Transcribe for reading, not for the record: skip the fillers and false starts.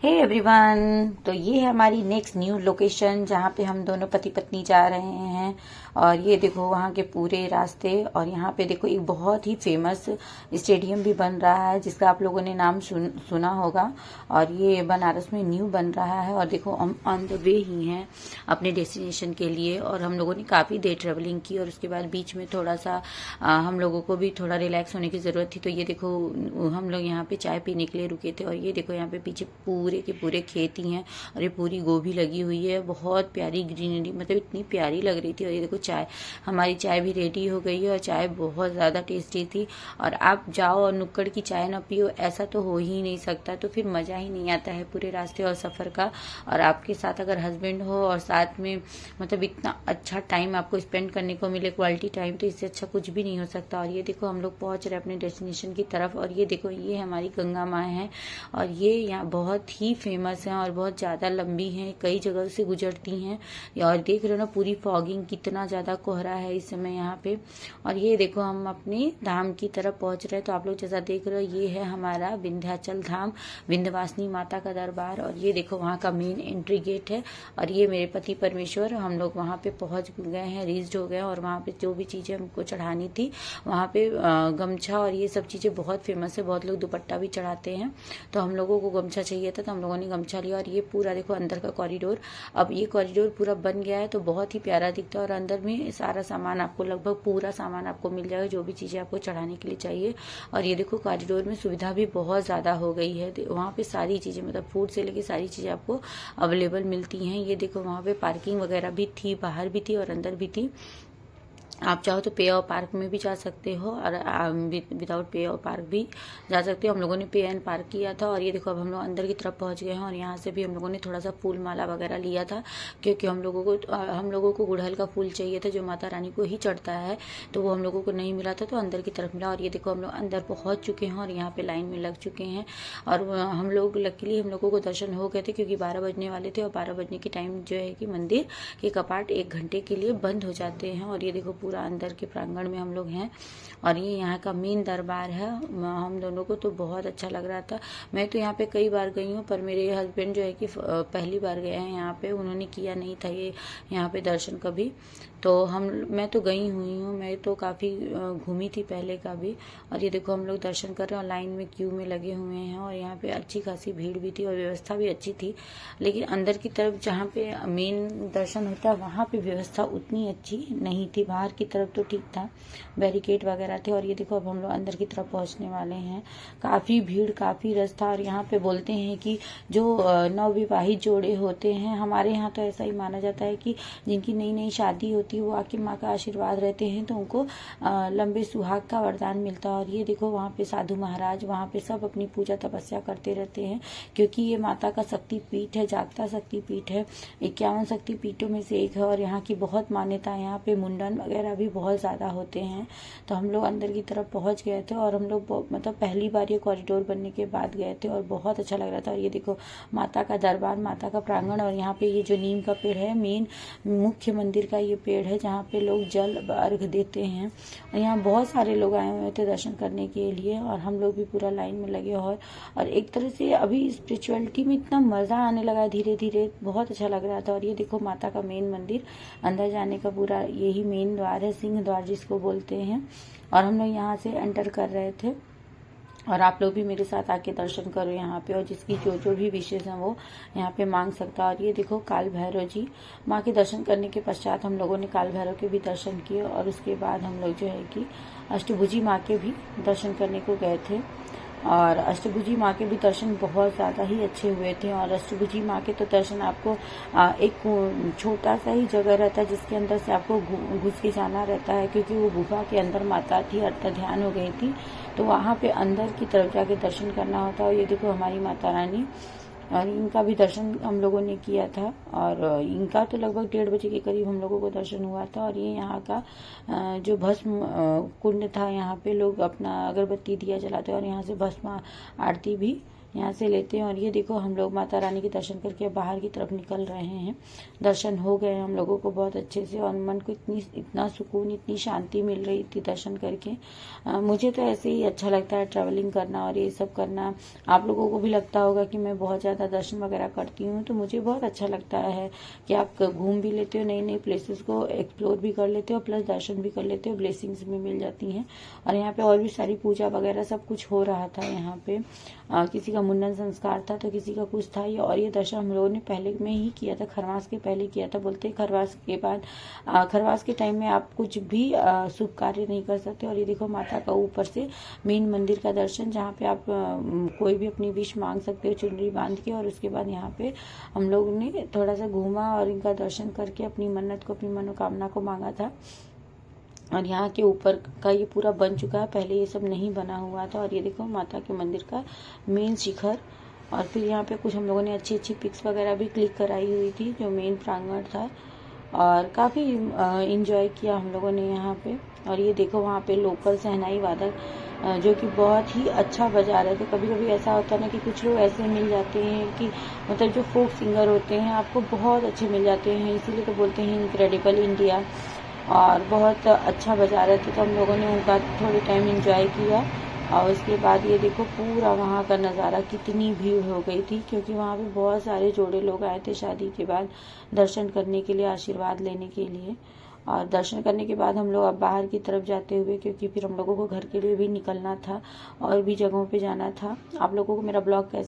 Hey everyone, तो ये है हमारी नेक्स्ट न्यू लोकेशन जहाँ पे हम दोनों पति पत्नी जा रहे हैं। और ये देखो वहाँ के पूरे रास्ते, और यहाँ पे देखो एक बहुत ही फेमस स्टेडियम भी बन रहा है जिसका आप लोगों ने नाम सुना होगा। और ये बनारस में न्यू बन रहा है। और देखो हम ऑन द वे ही हैं अपने डेस्टिनेशन के लिए। और हम लोगों ने काफ़ी देर ट्रेवलिंग की और उसके बाद बीच में थोड़ा सा हम लोगों को भी थोड़ा रिलैक्स होने की ज़रूरत थी। तो ये देखो हम लोग यहाँ पे चाय पीने के लिए रुके थे। और ये देखो यहाँ पे पीछे पूरे के पूरे खेत ही हैं और ये पूरी गोभी लगी हुई है, बहुत प्यारी ग्रीनरी, मतलब इतनी प्यारी लग रही थी। और ये देखो चाय, हमारी चाय भी रेडी हो गई है और चाय बहुत ज़्यादा टेस्टी थी। और आप जाओ और नुक्कड़ की चाय ना पियो, ऐसा तो हो ही नहीं सकता। तो फिर मज़ा ही नहीं आता है पूरे रास्ते और सफ़र का। और आपके साथ अगर हस्बैंड हो और साथ में मतलब इतना अच्छा टाइम आपको स्पेंड करने को मिले, क्वालिटी टाइम, तो इससे अच्छा कुछ भी नहीं हो सकता। और ये देखो हम लोग पहुंच रहे अपने डेस्टिनेशन की तरफ। और ये देखो ये हमारी गंगा माँ है और ये यहाँ बहुत ही फेमस हैं और बहुत ज़्यादा लंबी हैं, कई जगह से गुजरती हैं। और देख रहे हो ना पूरी फॉगिंग, कितना ज़्यादा कोहरा है इस समय यहाँ पे। और ये देखो हम अपने धाम की तरफ पहुँच रहे हैं। तो आप लोग जैसा देख रहे हो ये है हमारा विंध्याचल धाम, विंध्यवासिनी माता का दरबार। और ये देखो वहाँ का मेन एंट्री गेट है। और ये मेरे पति परमेश्वर, हम लोग वहाँ पे पहुँच गए हैं, रीच्ड हो गए हैं। और वहाँ पे जो भी चीज़ें हमको चढ़ानी थी, वहाँ पे गमछा और ये सब चीज़ें बहुत फेमस है, बहुत लोग दुपट्टा भी चढ़ाते हैं। तो हम लोगों को गमछा चाहिए था तो हम लोगों ने गमछा लिया। और ये पूरा देखो अंदर का कॉरिडोर, अब ये कॉरिडोर पूरा बन गया है तो बहुत ही प्यारा दिखता है। और अंदर में सारा सामान आपको, लगभग पूरा सामान आपको मिल जाएगा, जो भी चीज़ें आपको चढ़ाने के लिए चाहिए। और ये देखो कॉरिडोर में सुविधा भी बहुत ज़्यादा हो गई है, वहाँ पे सारी चीज़ें, मतलब फूड से लेके सारी चीज़ें आपको अवेलेबल मिलती हैं। ये देखो वहाँ पे पार्किंग वगैरह भी थी, बाहर भी थी और अंदर भी थी। आप चाहो तो पे और पार्क में भी जा सकते हो और विदाउट पे और पार्क भी जा सकते हो। हम लोगों ने पे एंड पार्क किया था। और ये देखो अब हम लोग अंदर की तरफ पहुंच गए हैं। और यहाँ से भी हम लोगों ने थोड़ा सा फूल माला वगैरह लिया था, क्योंकि हम लोगों को गुड़हल का फूल चाहिए था जो माता रानी को ही चढ़ता है, तो वो हम लोगों को नहीं मिला था, तो अंदर की तरफ मिला। और ये देखो हम लोग अंदर पहुँच चुके हैं और यहाँ पे लाइन में लग चुके हैं। और हम लोग लकीली हम लोगों को दर्शन हो गए थे, क्योंकि 12 बजने वाले थे। और 12 बजने के टाइम जो है कि मंदिर के कपाट 1 घंटे के लिए बंद हो जाते हैं। और ये देखो पूरा अंदर के प्रांगण में हम लोग हैं। और ये यहाँ का मेन दरबार है। हम दोनों को तो बहुत अच्छा लग रहा था। मैं तो यहाँ पे कई बार गई हूँ, पर मेरे हस्बैंड जो है कि पहली बार गए हैं यहाँ पे, उन्होंने किया नहीं था ये यहाँ पे दर्शन कभी। तो मैं तो गई हुई हूँ, मैं तो काफ़ी घूमी थी पहले का भी। और ये देखो हम लोग दर्शन कर रहे हैं और लाइन में क्यू में लगे हुए हैं। और यहाँ पे अच्छी खासी भीड़ भी थी और व्यवस्था भी अच्छी थी। लेकिन अंदर की तरफ जहाँ पे मेन दर्शन होता है वहाँ पे व्यवस्था उतनी अच्छी नहीं थी। बाहर की तरफ तो ठीक था, बैरिकेड वगैरह थे। और ये देखो अब हम लोग अंदर की तरफ पहुँचने वाले हैं। काफ़ी भीड़, काफ़ी रश था। और यहाँ पे बोलते हैं कि जो नवविवाहित जोड़े होते हैं, हमारे यहाँ तो ऐसा ही माना जाता है कि जिनकी नई नई शादी होती है वो आके माँ का आशीर्वाद रहते हैं, तो उनको लंबे सुहाग का वरदान मिलता है। और ये देखो वहाँ पे साधु महाराज, वहाँ पे सब अपनी पूजा तपस्या करते रहते हैं, क्योंकि ये माता का शक्तिपीठ है, जागता शक्तिपीठ है, 51 शक्तिपीठों में से एक है। और यहाँ की बहुत मान्यता है, यहाँ पे मुंडन वगैरह भी बहुत ज़्यादा होते हैं। तो हम लोग अंदर की तरफ पहुँच गए थे और हम लोग मतलब पहली बार ये कॉरिडोर बनने के बाद गए थे और बहुत अच्छा लग रहा था। और ये देखो माता का दरबार, माता का प्रांगण। और यहाँ पे ये जो नीम का पेड़ है, मेन मुख्य मंदिर का ये पेड़ है जहाँ पे लोग जल अर्घ देते हैं। और यहाँ बहुत सारे लोग आए हुए थे दर्शन करने के लिए और हम लोग भी पूरा लाइन में लगे। और एक तरह से अभी स्पिरिचुअलिटी में इतना मज़ा आने लगा धीरे धीरे, बहुत अच्छा लग रहा था। और ये देखो माता का मेन मंदिर, अंदर जाने का पूरा यही मेन द्वार है, सिंह द्वार जिसको बोलते हैं। और हम लोग यहाँ से एंटर कर रहे थे। और आप लोग भी मेरे साथ आके दर्शन करो यहाँ पे, और जिसकी जो जो भी विशेष हैं वो यहाँ पे मांग सकता है। और ये देखो काल भैरव जी, माँ के दर्शन करने के पश्चात हम लोगों ने काल भैरव के भी दर्शन किए। और उसके बाद हम लोग जो है कि अष्टभुजी माँ के भी दर्शन करने को गए थे। और अष्टभुजी माँ के भी दर्शन बहुत ज़्यादा ही अच्छे हुए थे। और अष्टभुजी माँ के तो दर्शन आपको एक छोटा सा ही जगह रहता है जिसके अंदर से आपको घुस के जाना रहता है, क्योंकि वो गुफा के अंदर माता थी, ध्यान हो गई थी, तो वहाँ पे अंदर की तरफ जाके दर्शन करना होता है। और ये देखो हमारी माता रानी, और इनका भी दर्शन हम लोगों ने किया था। और इनका तो लगभग 1:30 बजे के करीब हम लोगों को दर्शन हुआ था। और ये यहाँ का जो भस्म कुंड था, यहाँ पे लोग अपना अगरबत्ती दिया जलाते हैं और यहाँ से भस्म आरती भी यहाँ से लेते हैं। और ये देखो हम लोग माता रानी के दर्शन करके बाहर की तरफ निकल रहे हैं। दर्शन हो गए हम लोगों को बहुत अच्छे से, और मन को इतना सुकून, इतनी शांति मिल रही थी दर्शन करके। मुझे तो ऐसे ही अच्छा लगता है ट्रैवलिंग करना और ये सब करना। आप लोगों को भी लगता होगा कि मैं बहुत ज़्यादा दर्शन वगैरह करती हूँ, तो मुझे बहुत अच्छा लगता है कि आप घूम भी लेते हो, नई नई प्लेसेस को एक्सप्लोर भी कर लेते हो, प्लस दर्शन भी कर लेते हो, ब्लेसिंग्स भी मिल जाती हैं। और यहाँ पे और भी सारी पूजा वगैरह सब कुछ हो रहा था। यहाँ पे किसी का मुंडन संस्कार था तो किसी का कुछ था। और ये दर्शन हम लोगों ने पहले में ही किया था, खरवास के पहले किया था। बोलते हैं खरवास के बाद, खरवास के टाइम में आप कुछ भी शुभ कार्य नहीं कर सकते। और ये देखो माता का ऊपर से मेन मंदिर का दर्शन, जहाँ पे आप कोई भी अपनी विश मांग सकते हो चुनरी बांध के। और उसके बाद यहाँ पे हम लोग ने थोड़ा सा घूमा और इनका दर्शन करके अपनी मन्नत को, अपनी मनोकामना को मांगा था। और यहाँ के ऊपर का ये पूरा बन चुका है, पहले ये सब नहीं बना हुआ था। और ये देखो माता के मंदिर का मेन शिखर। और फिर यहाँ पे कुछ हम लोगों ने अच्छी अच्छी पिक्स वगैरह भी क्लिक कराई हुई थी, जो मेन प्रांगण था। और काफ़ी इंजॉय किया हम लोगों ने यहाँ पे। और ये देखो वहाँ पे लोकल शहनाई वादक जो कि बहुत ही अच्छा बजा रहे थे। कभी कभी ऐसा होता है ना कि कुछ लोग ऐसे मिल जाते हैं कि मतलब जो फोक सिंगर होते हैं आपको बहुत अच्छे मिल जाते हैं, इसीलिए तो बोलते हैं इनक्रेडिबल इंडिया। और बहुत अच्छा बजा रहे थे, तो हम लोगों ने उनका थोड़ी टाइम एंजॉय किया। और उसके बाद ये देखो पूरा वहाँ का नज़ारा, कितनी भीड़ हो गई थी, क्योंकि वहाँ पे बहुत सारे जोड़े लोग आए थे शादी के बाद दर्शन करने के लिए, आशीर्वाद लेने के लिए। और दर्शन करने के बाद हम लोग अब बाहर की तरफ जाते हुए, क्योंकि फिर हम लोगों को घर के लिए भी निकलना था और भी जगहों पे जाना था। आप लोगों को मेरा ब्लॉग कैसा